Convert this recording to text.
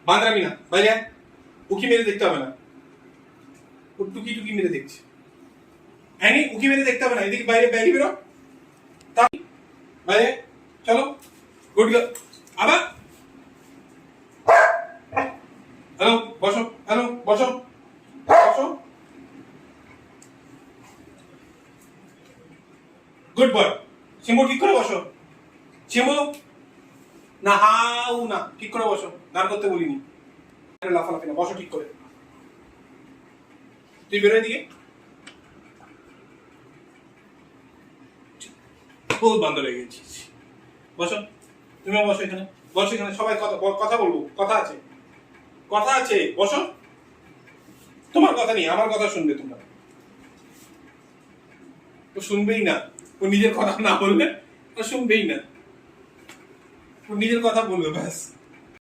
বাঁদরামি না, বাইরে উকি মেরে দেখতে হবে না, টুকি টুকি মেরে দেখছে। অ্যানি উকি মেরে দেখতে হবে না, এদিকে বাইরে বাইরে বেরো, বাইরে চলো, গুড গার্ল। আবার হ্যালো বসো, হ্যালো বসো বসো, গুড বয়। শিমু ঠিক করে বসো, শিমু না হাউ না, ঠিক করে বসো, গান করতে বলিনি, লাফালাফি না, বসো ঠিক করে। তুই বেরোয় দিকে, বহুত বান্দর হয়ে গেছিস। বসো, তুমিও বসো এখানে, বসো এখানে, সবাই কথা বলবো, কথা আছে, কথা আছে, বসো। তোমার কথা নেই, আমার কথা শুনবে তোমরা। ও শুনবেই না, ও নিজের কথা না বললে ও শুনবেই না, ও নিজের কথা বলবে ব্যাস।